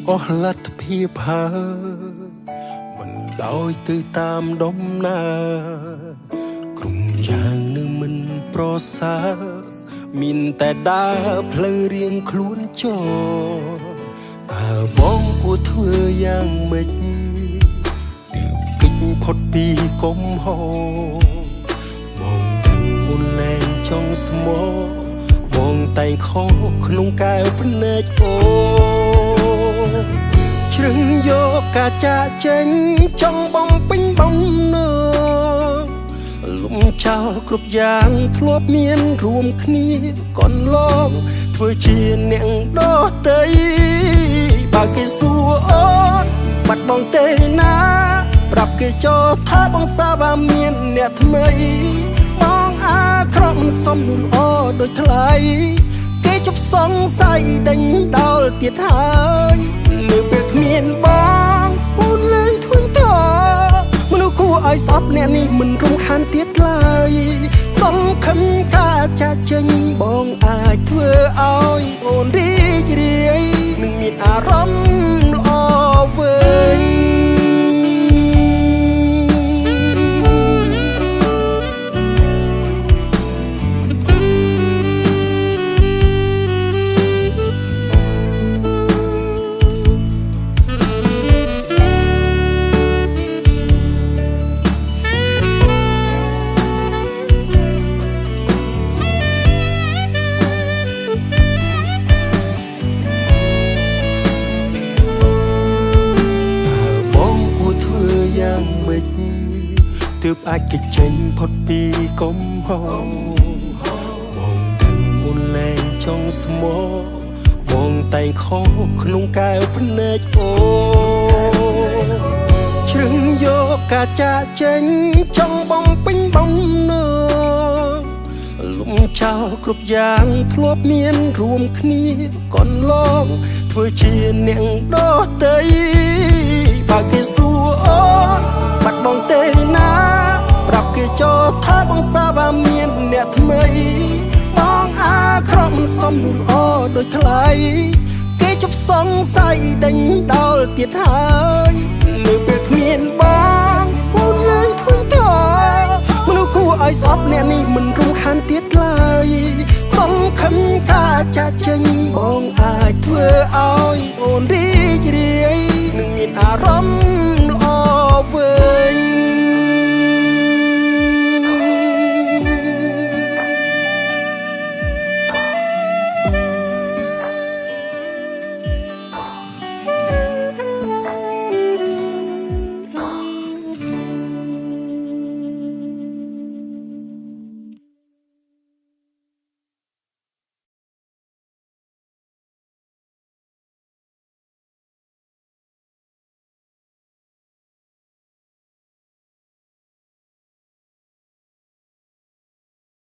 អស់លទ្ធភាពហើយមិនដោយទៅតាមដំណើរក្រុមយ៉ាងនៅមិនប្រសើរមានតែដើរផ្លូវរៀងខ្លួនចោតើបងគួរធ្វើយ៉ាងម៉េចទើបគេចផុតពីកំហុសបងដឹងអូនលែងចង់ស្មោះបងតែងខកក្នុងកែវភ្នែកអូជ្រឹងយកការចាកចេញចង់បំពេញបំណងលំចោលគ្រប់យ៉ាងធ្លាប់មានរួមគ្នាកន្លងធ្វើជាអ្នកដទៃបើគេសួរអូនបាត់បងទេណាប្រាប់គេចោលថាបងសាវ៉ាមានអ្នកថ្មីបងអាក្រក់មិនសមនោះល្អដូចថ្លៃគេជប់សង្ស័យដេញដោលទៀតហើយនៅពេលគ្មានបងអូនលែងធន់តមនុស្សគួរឲ្យស្អប់អ្នកនេះមិនរំខានទៀតឡើយសង្ឃឹមការចាក់ចេញបងអាចធ្វើឲ្យអូនរីករាយនឹងមានអារម្មណ៍ល្អវិញទើបអាចគេចេញផុតពីកំហុសបងដឹងអូនលែងចង់ស្មោះបងតែងខកក្នុងកែវភ្នែកអូជ្រឹងយកការចាកចេញចង់បំពេញបំណងលំចោលគ្រប់យ៉ាងធ្លាប់មានរួមគ្នាកន្លងធ្វើជាអ្នកដទៃបើគេសួរអូនបាត់បងទេណាប្រាប់គេចោលថាបងសាវ៉ាមានអ្នកថ្មីបងអាក្រក់មិនសមនោះល្អដូចថ្លៃគេជប់សង្ស័យដេញដោលទៀតហើយនៅពេលគ្មានបងអូនលែងធន់តមនុស្សគួរឲ្យស្អប់អ្នកនេះមិនរំខានទៀតឡើយសង្ឃឹមការចាកចេញបងអាចធ្វើឲ្យអូនរីករាយនឹងមានអារម្មណ៍